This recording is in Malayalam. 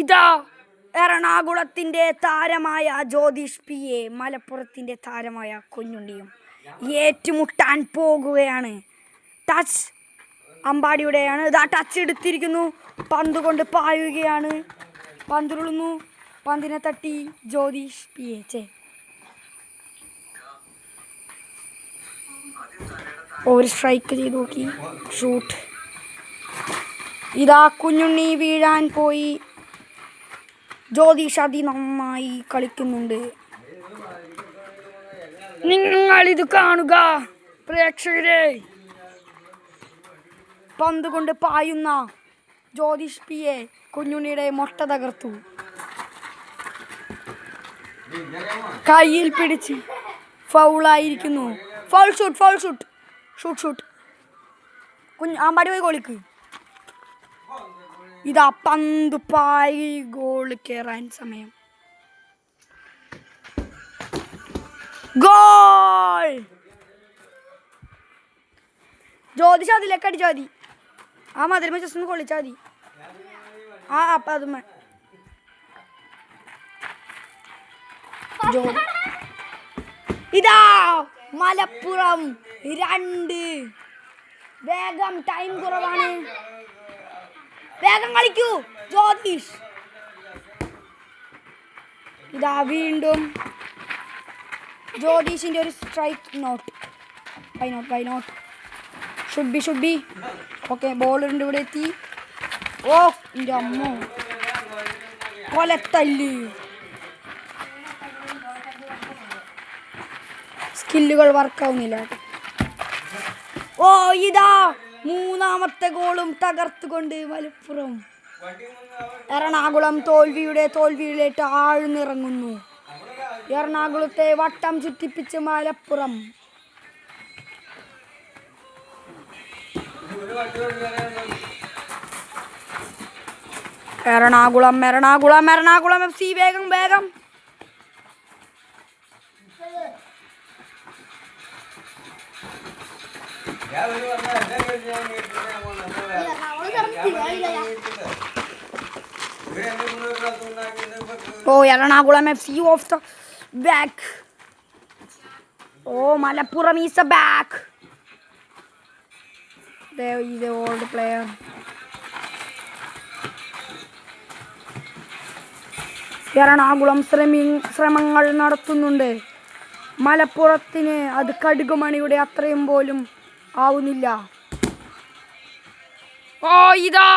ഇതാ എറണാകുളത്തിൻ്റെ താരമായ ജ്യോതിഷ് പി.എ മലപ്പുറത്തിൻ്റെ താരമായ കുഞ്ഞുണ്ണിയും ഏറ്റുമുട്ടാൻ പോകുകയാണ്. ടച്ച് അമ്പാടിയുടെയാണ്. ഇതാ ടച്ച് എടുത്തിരിക്കുന്നു. പന്ത് കൊണ്ട് പായുകയാണ്. പന്തുരുളുന്നു. പന്തിനെ തട്ടി ജ്യോതിഷ് പി.എ ഒരു സ്ട്രൈക്ക് ചെയ്ത് നോക്കി. ഷൂട്ട്. ഇതാ കുഞ്ഞുണ്ണി വീഴാൻ പോയി. ജ്യോതിഷ് നന്നായി കളിക്കുന്നുണ്ട്. നിങ്ങളിത് കാണുക പ്രേക്ഷകരെ. പന്ത് കൊണ്ട് പായുന്ന ജ്യോതിഷ് പി.എ കുഞ്ഞുണ്ണിയുടെ മുട്ട തകർത്തു. കയ്യിൽ പിടിച്ച് ഫൗളായിരിക്കുന്നു. Foul shoot, foul shoot, shoot shoot. Ambadi പോയി ഗോളിക്ക്. ഇതാ പന്ത് പായി ഗോൾ കയറാൻ സമയം. ഗോൾ! ജ്യോതിഷ് അതിലേക്ക് അടിച്ചാൽ മതി. ആ മതിലുമ ജസ്റ്റ് ഒന്ന് കൊള്ളിച്ചാൽ മതി. അപ്പം അതുമ ഇതാ മലപ്പുറം 2. വേഗം, ടൈം കുറവാണ്. വേഗം കളിക്കൂ ജ്യോതിഷ്. ഇതാ വീണ്ടും ജ്യോതിഷിൻ്റെ ഒരു strike. Not, why not. Should be. Okay, ബോളുണ്ട് ഇവിടെ എത്തി. ഓ എൻ്റെ അമ്മോ, കൊലത്തല്ല്. സ്കില്ലുകൾ വർക്കാവുന്നില്ല. ഓ ഇതാ 3ാമത്തെ ഗോളും തകർത്തുകൊണ്ട് മലപ്പുറം. എറണാകുളം തോൽവിയിലേക്ക് ആഴ്ന്നിറങ്ങുന്നു. എറണാകുളത്തെ വട്ടം ചുറ്റിപ്പിച്ച് മലപ്പുറം. എറണാകുളം FC വേഗം. Ernakulam FC of the back. Malappuram is A back. There is the old player. Ernakulam ശ്രമങ്ങൾ നടത്തുന്നുണ്ട്. മലപ്പുറത്തിന് അത് കടുകുമണിയുടെ അത്രയും പോലും ആവുന്നില്ല. ഇതാ